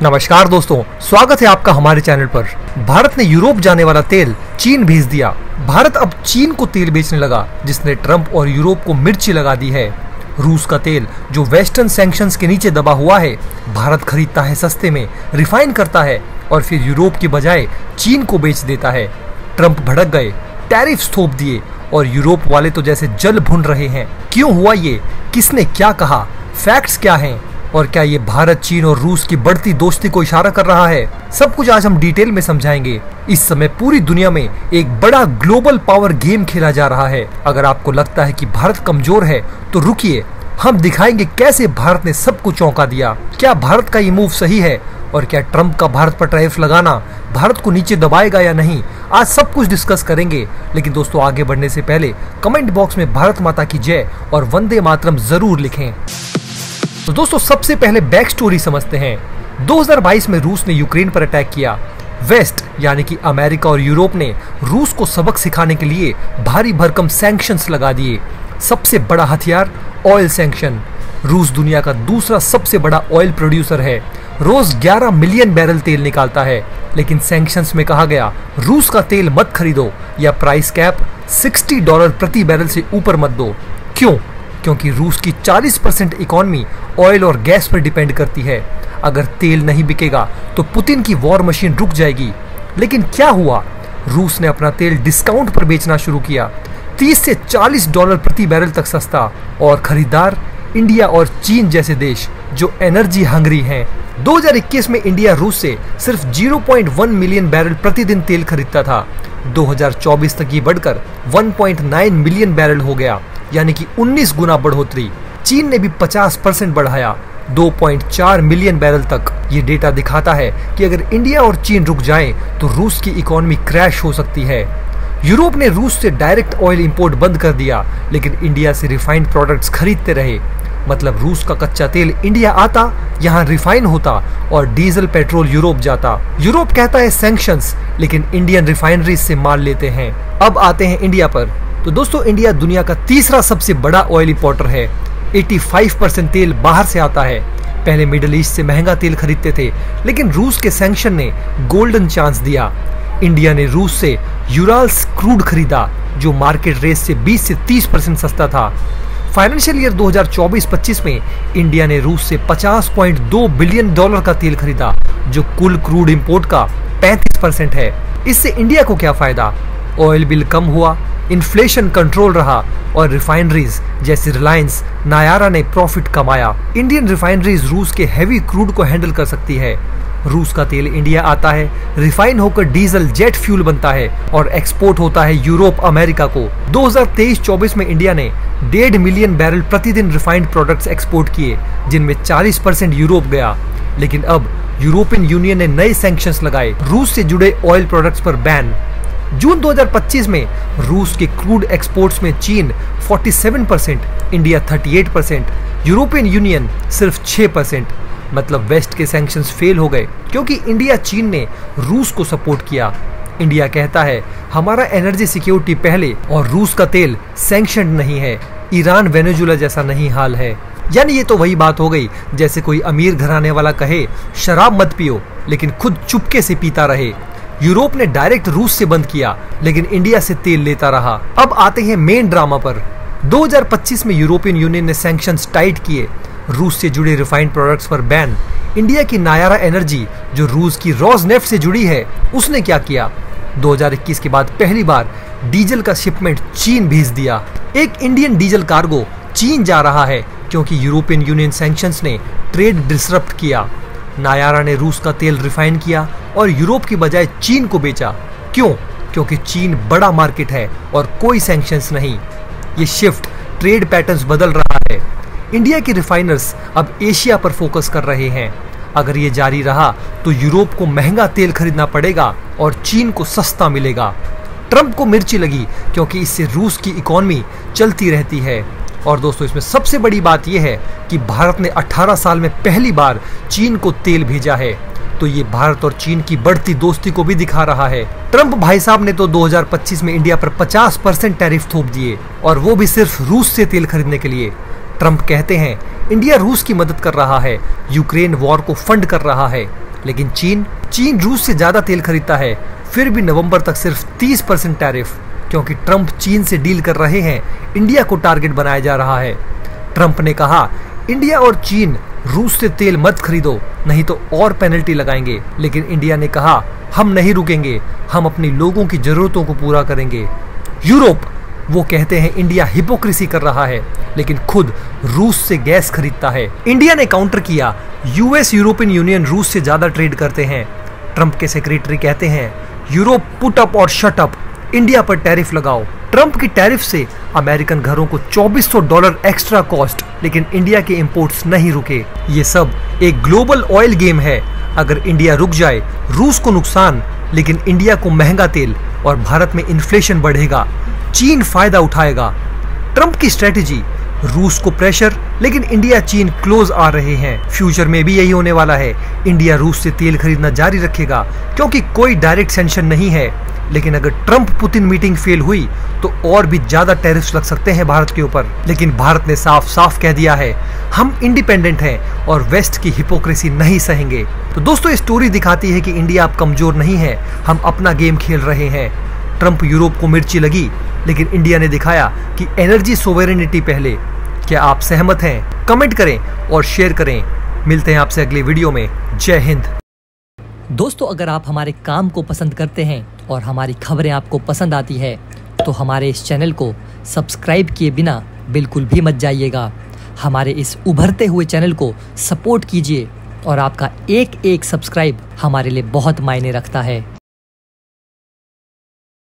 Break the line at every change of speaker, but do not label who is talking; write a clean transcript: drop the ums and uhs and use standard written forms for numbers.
नमस्कार दोस्तों, स्वागत है आपका हमारे चैनल पर। भारत ने यूरोप जाने वाला तेल चीन भेज दिया। भारत अब चीन को तेल बेचने लगा, जिसने ट्रंप और यूरोप को मिर्ची लगा दी है। रूस का तेल जो वेस्टर्न सैंक्शंस के नीचे दबा हुआ है, भारत खरीदता है सस्ते में, रिफाइन करता है और फिर यूरोप की बजाय चीन को बेच देता है। ट्रंप भड़क गए, टैरिफ्स थोप दिए और यूरोप वाले तो जैसे जल भुन रहे हैं। क्यों हुआ ये? किसने क्या कहा? फैक्ट्स क्या हैं? और क्या ये भारत, चीन और रूस की बढ़ती दोस्ती को इशारा कर रहा है? सब कुछ आज हम डिटेल में समझाएंगे। इस समय पूरी दुनिया में एक बड़ा ग्लोबल पावर गेम खेला जा रहा है। अगर आपको लगता है कि भारत कमजोर है तो रुकिए, हम दिखाएंगे कैसे भारत ने सबको चौंका दिया। क्या भारत का ये मूव सही है? और क्या ट्रंप का भारत पर टैरिफ लगाना भारत को नीचे दबाएगा या नहीं? आज सब कुछ डिस्कस करेंगे। लेकिन दोस्तों, आगे बढ़ने से पहले कमेंट बॉक्स में भारत माता की जय और वंदे मातरम जरूर लिखें। तो दोस्तों, सबसे पहले बैक स्टोरी समझते हैं। 2022 में रूस ने यूक्रेन पर अटैक किया। वेस्ट यानी कि अमेरिका और यूरोप ने रूस को सबक सिखाने के लिए भारी भरकम सैंक्शंस लगा दिए। सबसे बड़ा हथियार ऑयल सैंक्शन। रूस दुनिया का दूसरा सबसे बड़ा ऑयल प्रोड्यूसर है, रोज 11 मिलियन बैरल तेल निकालता है। लेकिन सैंक्शंस में कहा गया, रूस का तेल मत खरीदो या प्राइस कैप $60 प्रति बैरल से ऊपर मत दो। क्यों? क्योंकि रूस की 40% इकोनॉमी ऑयल और गैस पर डिपेंड करती है। अगर तेल नहीं बिकेगा तो पुतिन की वॉर मशीन रुक जाएगी। लेकिन क्या हुआ? रूस ने अपना तेल डिस्काउंट पर बेचना शुरू किया, $30 से $40 प्रति बैरल तक सस्ता। और खरीदार इंडिया और चीन जैसे देश जो एनर्जी हंग्री हैं। 2021 में इंडिया रूस से सिर्फ 0.1 मिलियन बैरल प्रतिदिन तेल खरीदता था। 2024 तक ये बढ़कर 1.9 मिलियन बैरल हो गया, यानी कि 19 गुना बढ़ोतरी। चीन ने भी 50% बढ़ाया, 2.4 मिलियन बैरल तक। ये डेटा दिखाता है कि अगर इंडिया और चीन रुक जाएं तो रूस की इकोनॉमी क्रैश हो सकती है। यूरोप ने रूस से डायरेक्ट ऑयल इंपोर्ट बंद कर दिया, लेकिन इंडिया से रिफाइंड प्रोडक्ट्स खरीदते रहे। मतलब रूस का कच्चा तेल इंडिया आता, यहाँ रिफाइन होता और डीजल पेट्रोल यूरोप जाता। यूरोप कहता है सैंक्शंस, लेकिन इंडियन रिफाइनरीज से माल लेते हैं। अब आते हैं इंडिया पर। तो दोस्तों, इंडिया दुनिया का तीसरा सबसे बड़ा ऑयल इंपोर्टर है। 85% तेल बाहर से आता है। पहले मिडिल ईस्ट से महंगा तेल खरीदते थे, लेकिन रूस के सैंक्शन ने गोल्डन चांस दिया। इंडिया ने रूस से यूराल्स क्रूड खरीदा, जो मार्केट रेट से 20 से 30% सस्ता था। फाइनेंशियल ईयर 2024-25 में इंडिया ने रूस से $50.2 बिलियन का तेल खरीदा, जो कुल क्रूड इंपोर्ट का 35% है। इससे इंडिया को क्या फायदा? ऑयल बिल कम हुआ, इन्फ्लेशन कंट्रोल रहा और रिफाइनरीज जैसे रिलायंस, नायारा ने प्रॉफिट कमाया। इंडियन रिफाइनरीज रूस के हैवी क्रूड को हैंडल कर सकती है। रूस का तेल इंडिया आता है, रिफाइन होकर डीजल जेट फ्यूल बनता है और एक्सपोर्ट होता है यूरोप, अमेरिका को। 2023-24 में इंडिया ने 1.5 मिलियन बैरल प्रतिदिन रिफाइंड प्रोडक्ट्स एक्सपोर्ट किए, जिनमें 40% यूरोप गया। लेकिन अब यूरोपियन यूनियन ने नए सैंक्शंस लगाए, रूस से जुड़े ऑयल प्रोडक्ट्स पर बैन। जून 2025 में रूस के क्रूड एक्सपोर्ट्स में चीन 47%, इंडिया 38%, यूरोपियन यूनियन सिर्फ 6%। मतलब वेस्ट के सैंक्शंस फेल हो गए, क्योंकि इंडिया, चीन ने रूस को सपोर्ट किया। इंडिया कहता है हमारा एनर्जी सिक्योरिटी पहले और रूस का तेल सैंक्शन नहीं है। ईरान, वेनेजुएला जैसा नहीं हाल है। यानी ये तो वही बात हो गई जैसे कोई अमीर घराने वाला कहे शराब मत पियो, लेकिन खुद चुपके से पीता रहे। यूरोप ने डायरेक्ट रूस से बंद किया, लेकिन इंडिया से तेल लेता रहा। अब आते हैं मेन ड्रामा पर। 2025 में यूरोपियन यूनियन ने सैंक्शंस टाइट किए, रूस से जुड़े रिफाइंड प्रोडक्ट्स पर बैन। इंडिया की नायारा एनर्जी, जो रूस की रोजनेफ्ट से जुड़ी है, उसने क्या किया? 2021 के बाद पहली बार डीजल का शिपमेंट चीन भेज दिया। एक इंडियन डीजल कार्गो चीन जा रहा है, क्योंकि यूरोपियन यूनियन सैंक्शंस ने ट्रेड डिसरप्ट किया। नायारा ने रूस का तेल रिफाइन किया और यूरोप की बजाय चीन को बेचा। क्यों? क्योंकि चीन बड़ा मार्केट है और कोई सैंक्शंस नहीं। ये शिफ्ट ट्रेड पैटर्न्स बदल रहा है। इंडिया के रिफाइनर्स अब एशिया पर फोकस कर रहे हैं। अगर ये जारी रहा तो यूरोप को महंगा तेल खरीदना पड़ेगा और चीन को सस्ता मिलेगा। ट्रंप को मिर्ची लगी, क्योंकि इससे रूस की इकोनॉमी चलती रहती है। और दोस्तों, इसमें सबसे बड़ी बात यह है कि भारत ने 18 साल में पहली बार चीन को तेल भेजा है। तो ये भारत और चीन की बढ़ती दोस्ती को भी दिखा रहा है। ट्रंप भाई साहब ने तो 2025 में इंडिया पर 50% टैरिफ थोप दिए, और वो भी सिर्फ रूस से तेल खरीदने के लिए। ट्रंप कहते हैं इंडिया रूस की मदद कर रहा है, यूक्रेन वॉर को फंड कर रहा है। लेकिन चीन रूस से ज्यादा तेल खरीदता है, फिर भी नवंबर तक सिर्फ 30% टैरिफ। क्योंकि ट्रंप चीन से डील कर रहे हैं, इंडिया को टारगेट बनाया जा रहा है। ट्रंप ने कहा, इंडिया और चीन रूस से तेल मत खरीदो, नहीं तो और पेनल्टी लगाएंगे। लेकिन इंडिया ने कहा, हम नहीं रुकेंगे, हम अपनी लोगों की जरूरतों को पूरा करेंगे। यूरोप, वो कहते हैं इंडिया हिपोक्रेसी कर रहा है, लेकिन खुद रूस से गैस खरीदता है। इंडिया ने काउंटर किया, यूएस यूरोपियन यूनियन रूस से ज्यादा ट्रेड करते हैं। ट्रंप के सेक्रेटरी कहते हैं, यूरोप पुट अप और शट अप, इंडिया पर टैरिफ लगाओ। ट्रंप की टैरिफ से अमेरिकन घरों को $2400 एक्स्ट्रा कॉस्ट, लेकिन इंडिया के इंपोर्ट्स नहीं रुके। ये सब एक ग्लोबल ऑयल गेम है। अगर इंडिया रुक जाए, रूस को नुकसान, लेकिन इंडिया को महंगा तेल और भारत में इन्फ्लेशन बढ़ेगा। चीन फायदा उठाएगा। ट्रंप की स्ट्रेटेजी, रूस को प्रेशर, लेकिन इंडिया चीन क्लोज आ रहे हैं। फ्यूचर में भी यही होने वाला है। इंडिया रूस से तेल खरीदना जारी रखेगा क्योंकि कोई डायरेक्ट सैंक्शन नहीं है। लेकिन अगर ट्रंप पुतिन मीटिंग फेल हुई तो और भी ज्यादा टैरिफ्स लग सकते हैं भारत के ऊपर। लेकिन भारत ने साफ साफ कह दिया है, हम इंडिपेंडेंट हैं और वेस्ट की हिपोक्रेसी नहीं सहेंगे। तो दोस्तों, ये स्टोरी दिखाती है कि इंडिया अब कमजोर नहीं है, हम अपना गेम खेल रहे हैं। ट्रंप यूरोप को मिर्ची लगी, लेकिन इंडिया ने दिखाया कि एनर्जी सोवेरेनिटी पहले। क्या आप सहमत हैं? कमेंट करें और शेयर करें। मिलते हैं आपसे अगले वीडियो में। जय हिंद।
दोस्तों, अगर आप हमारे काम को पसंद करते हैं और हमारी खबरें आपको पसंद आती है तो हमारे इस चैनल को सब्सक्राइब किए बिना बिल्कुल भी मत जाइएगा। हमारे इस उभरते हुए चैनल को सपोर्ट कीजिए और आपका एक एक सब्सक्राइब हमारे लिए बहुत मायने रखता है।